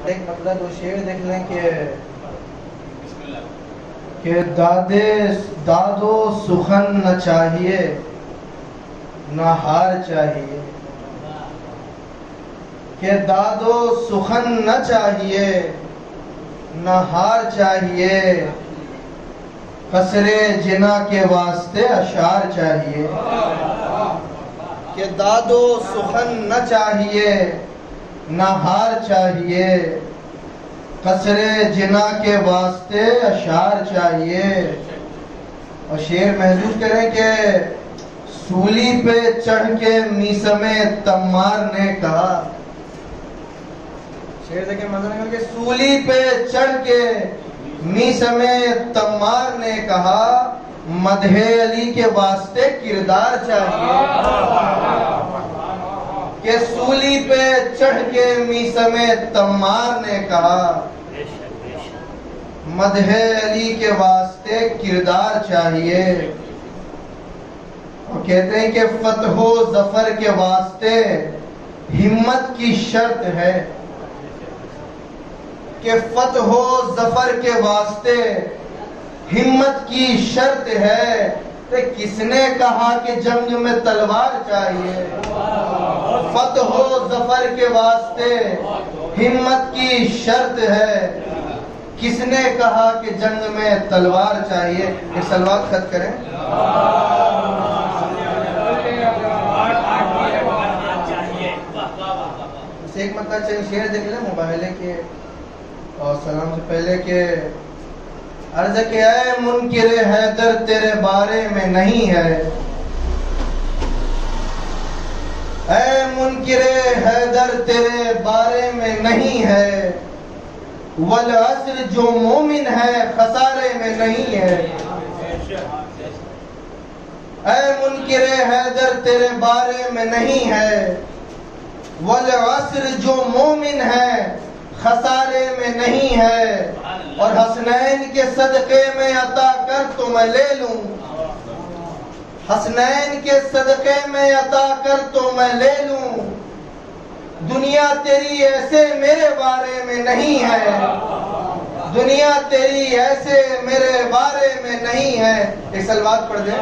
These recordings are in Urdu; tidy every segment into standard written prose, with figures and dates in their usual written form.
ایک مطلب وہ شعر دیکھ لیں کہ داد و سخن نہ چاہیے نہ ہار چاہیے، کہ داد و سخن نہ چاہیے نہ ہار چاہیے، قصر جنا کے واسطے اشعار چاہیے، کہ داد و سخن نہ چاہیے نہ ہار چاہیے، قصر جنا کے واسطے اشعار چاہیے۔ اور شعر محسوس کریں کہ سولی پہ چڑھ کے میسم تمار نے کہا، شعر دیکھیں منظر نکل کے سولی پہ چڑھ کے میسم تمار نے کہا، مدح علی کے واسطے کردار چاہیے، کہ سولی پہ چڑھ کے میسم تمار نے کہا، مدح علی کے واسطے کردار چاہیے۔ اور کہتے ہیں کہ فتح و ظفر کے واسطے ہمت کی شرط ہے، کہ فتح و ظفر کے واسطے ہمت کی شرط ہے، کہ کس نے کہا کہ جنگ میں تلوار چاہیے؟ فتح و ظفر کے واسطے ہمت کی شرط ہے، کس نے کہا کہ جنگ میں تلوار چاہیے؟ ایک سلوات خط کریں۔ ایک مطلب چاہیے شعر دیکھ لیں مباہلے کے اور سلام سے پہلے کہ عرض کہ اے منکر حیدر تیرے بارے میں نہیں ہے، اے منکر حیدر تیرے بارے میں نہیں ہے، والعصر جو مومن ہے خسارے میں نہیں ہے، اے منکر حیدر تیرے بارے میں نہیں ہے، والعصر جو مومن ہے خسارے میں نہیں ہے، اور حسنین کے صدقے میں عطا کر تو میں لے لوں، حسنین کے صدقے میں عطا کر تو میں لے لوں، دنیا تیری ایسے میرے بارے میں نہیں ہے، دنیا تیری ایسے میرے بارے میں نہیں ہے۔ ایک سلوات پڑھ دیں۔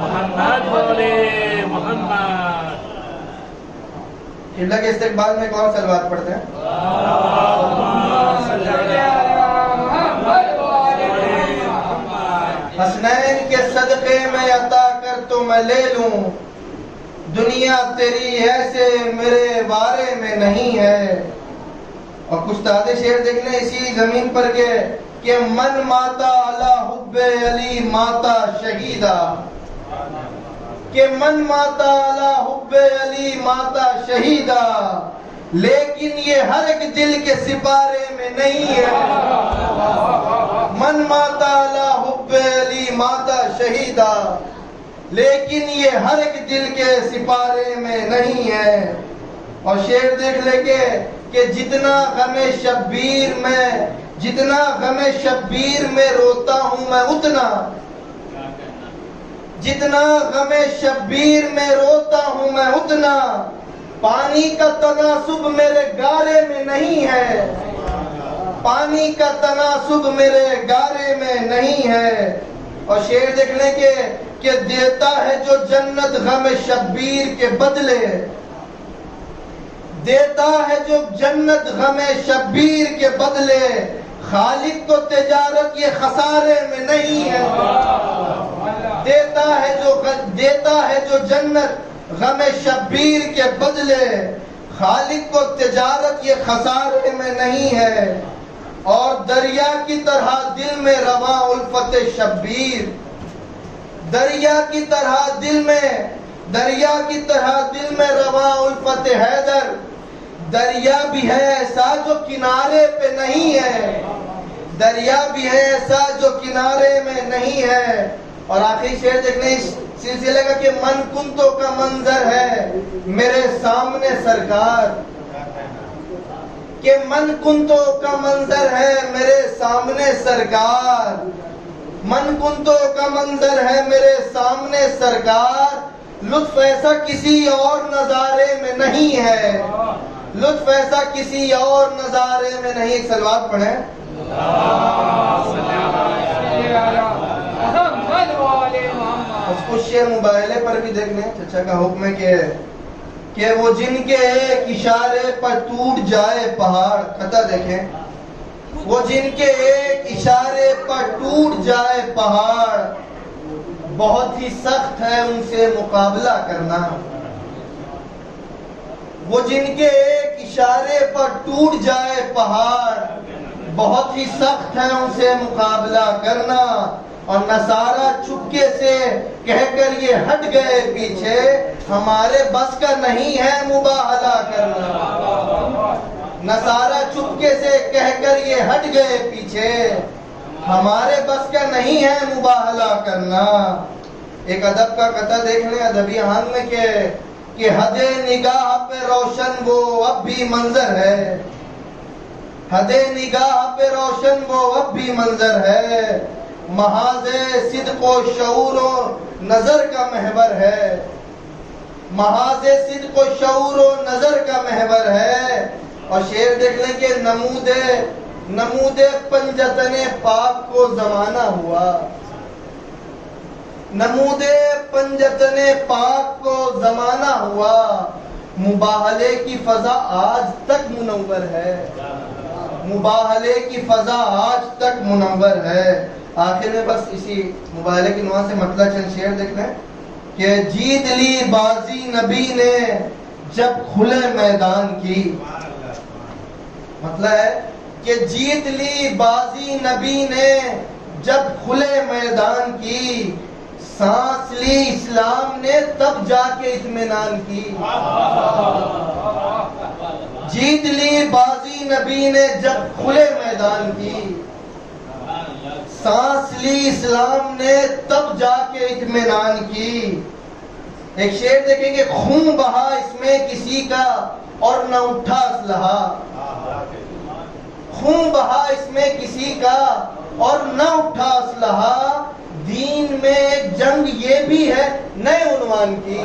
محمد بولے محمد۔ قبلہ کے استقبال میں کون سلوات پڑھتے ہیں؟ حسنین کے صدقے میں عطا کر تو میں لے لوں، دنیا تیری ایسے میرے بارے میں نہیں ہے۔ اور کچھ تازے شعر دیکھ لیں اسی زمین پر کہ من ماتا علی حب علی ماتا شہیدہ، کہ من ماتا علی حب علی ماتا شہیدہ، لیکن یہ ہر ایک دل کے سپارے میں نہیں ہے۔ من ماتا علی حب علی ماتا شہیدہ، لیکن یہ ہر ایک دل کے سپارے میں نہیں ہے۔ اور شعر دیکھ لے کہ جتنا غم شبیر میں روتا ہوں میں اتنا، جتنا غم شبیر میں روتا ہوں میں اتنا، پانی کا تناسب میرے گارے میں نہیں ہے، پانی کا تناسب میرے گارے میں نہیں ہے۔ اور شعر دیکھ لیں کہ دیتا ہے جو جنت غم شبیر کے بدلے، دیتا ہے جو جنت غم شبیر کے بدلے، خالق کو تجارت یہ خسارے میں نہیں ہے، دیتا ہے جو جنت غم شبیر کے بدلے، خالق کو تجارت یہ خسارے میں نہیں ہے۔ اور دریا کی طرح دل میں رواں الفت شبیر، دریا کی طرح دل میں رواں الفت حیدر، دریا بھی ہے ایسا جو کنارے پہ نہیں ہے، دریا بھی ہے ایسا جو کنارے میں نہیں ہے۔ اور آخری شعر دیکھنے اس سلسلے کا کہ من کنتو کا منظر ہے میرے سامنے سرکار، کہ من کنتو کا منظر ہے میرے سامنے سرکار، من کنتو کا منظر ہے میرے سامنے سرکار، لطف ایسا کسی اور نظارے میں نہیں ہے، لطف ایسا کسی اور نظارے میں نہیں. ایک سلوات پڑھیں. اس کو شعر موبائلے پر بھی دیکھ لیں. چچا کا حکم ہے کہ وہ جن کے ایک اشارے پر ٹوٹ جائے پہاڑ. خطا دیکھیں. وہ جن کے ایک اشارے پر ٹوٹ جائے پہاڑ، بہت ہی سخت ہے ان سے مقابلہ کرنا. وہ جن کے ایک اشارے پر ٹوٹ جائے پہاڑ، بہت ہی سخت ہے ان سے مقابلہ کرنا. اور نصارہ چپکے سے کہہ کر یہ ہٹ گئے پیچھے، ہمارے بس کا نہیں ہے مباہلہ کرنا. نصارہ چپکے سے کہہ کر یہ ہٹ گئے پیچھے، ہمارے بس کا نہیں ہے مباہلہ کرنا. ایک ادب کا قطع دیکھ لیں ادبی آہنگ میں کہ حد نگاہ پہ روشن وہ اب بھی منظر ہے، حد نگاہ پہ روشن وہ اب بھی منظر ہے. محاذ صدق و شعور و نظر کا محور ہے، محاذ صدق و شعور و نظر کا محور ہے. اور شعر دیکھ لیں کہ نمود پنجتن پاک کو زمانہ ہوا، نمود پنجتن پاک کو زمانہ ہوا. مباہلے کی فضا آج تک منور ہے، مباہلے کی فضا آج تک منور ہے. آخر میں بس اسی مباہلے کی نوع سے مطلع چند شعر دیکھ لیں کہ جیت لی بازی نبی نے جب کھلے میدان کی. مطلب ہے کہ جیت لی بازی نبی نے جب کھلے میدان کی، سانس لی اسلام نے تب جا کے اطمینان کی. جیت لی بازی نبی نے جب کھلے میدان کی، سانس لی اسلام نے تب جا کے اطمینان کی. ایک شعر دیکھیں گے، خون بہا اس میں کسی کا اور نہ اٹھا اسلحہ، خون بہا اس میں کسی کا اور نہ اٹھا اسلحہ. دین میں ایک جنگ یہ بھی ہے نئے عنوان کی.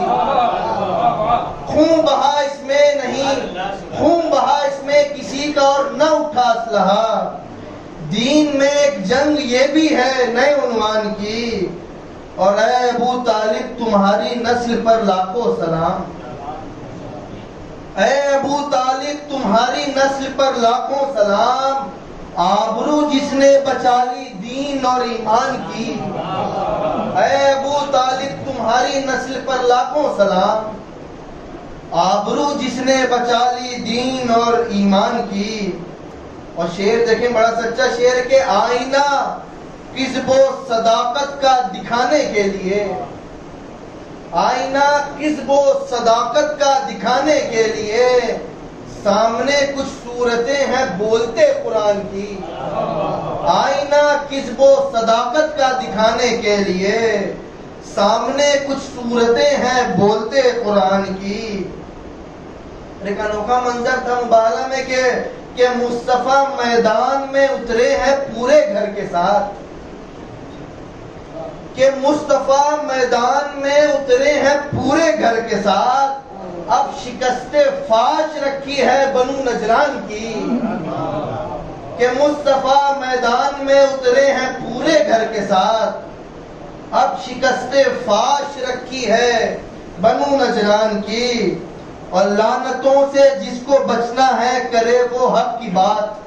خون بہا اس میں نہیں، خون بہا اس میں کسی کا اور نہ اٹھا اسلحہ. دین میں ایک جنگ یہ بھی ہے نئے عنوان کی. اور اے ابو طالب تمہاری نسل پر لاکھوں سلام، اے ابو طالب تمہاری نسل پر لاکھوں سلام. آبرو جس نے بچا لی دین اور ایمان کی، اے ابو طالب تمہاری نسل پر لاکھوں سلام. آبرو جس نے بچا لی دین اور ایمان کی. اور شعر دیکھیں بڑا سچا شعر کہ آئینہ کذب و صداقت کا دکھانے کے لیے، آئینہ کذب و صداقت کا دکھانے کے لیے، سامنے کچھ صورتیں ہیں بولتے قرآن کی. آئینہ کذب و صداقت کا دکھانے کے لیے، سامنے کچھ صورتیں ہیں بولتے قرآن کی. ایک انوکھا منظر تھا مباہلہ میں کہ مصطفیٰ میدان میں اترے ہیں پورے گھر کے ساتھ، کہ مصطفیٰ میدان میں اترے ہیں پورے گھر کے ساتھ. اب شکست فاش رکھی ہے بنو نجران کی، کہ مصطفیٰ میدان میں اترے ہیں پورے گھر کے ساتھ. اب شکست فاش رکھی ہے بنو نجران کی. اور لعنتوں سے جس کو بچنا ہے کرے وہ حق کی بات.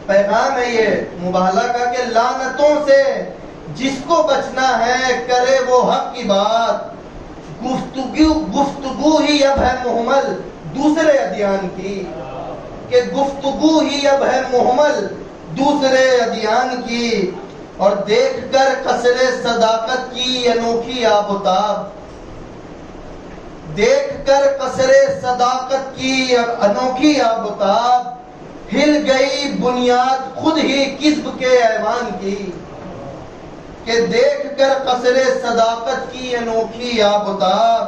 پیغام ہے یہ مباہلہ کا کہ لعنتوں سے جس کو بچنا ہے کرے وہ حق کی بات. گفتگو ہی اب ہے محمل دوسرے ادیان کی، کہ گفتگو ہی اب ہے محمل دوسرے ادیان کی. اور دیکھ کر قصر صداقت کی انوکھی آب و تاب، دیکھ کر قصر صداقت کی انوکھی آب و تاب. ہل گئی بنیاد خود ہی کذب کے ایوان کی، کہ دیکھ کر قصر صداقت کی انوکھی آب و تاب.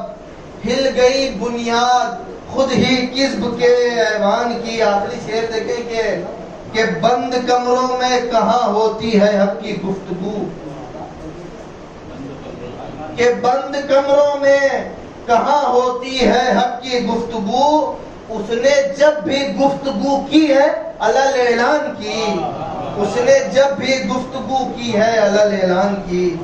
ہل گئی بنیاد خود ہی کذب کے ایوان کی. آخری شعر دیکھیں کہ بند کمروں میں کہاں ہوتی ہے حق کی گفتگو، کہ بند کمروں میں کہاں ہوتی ہے حق کی گفتگو، اس نے جب بھی گفتگو کی ہے علل اعلان کی، اس نے جب بھی گفتگو کی ہے علل اعلان کی۔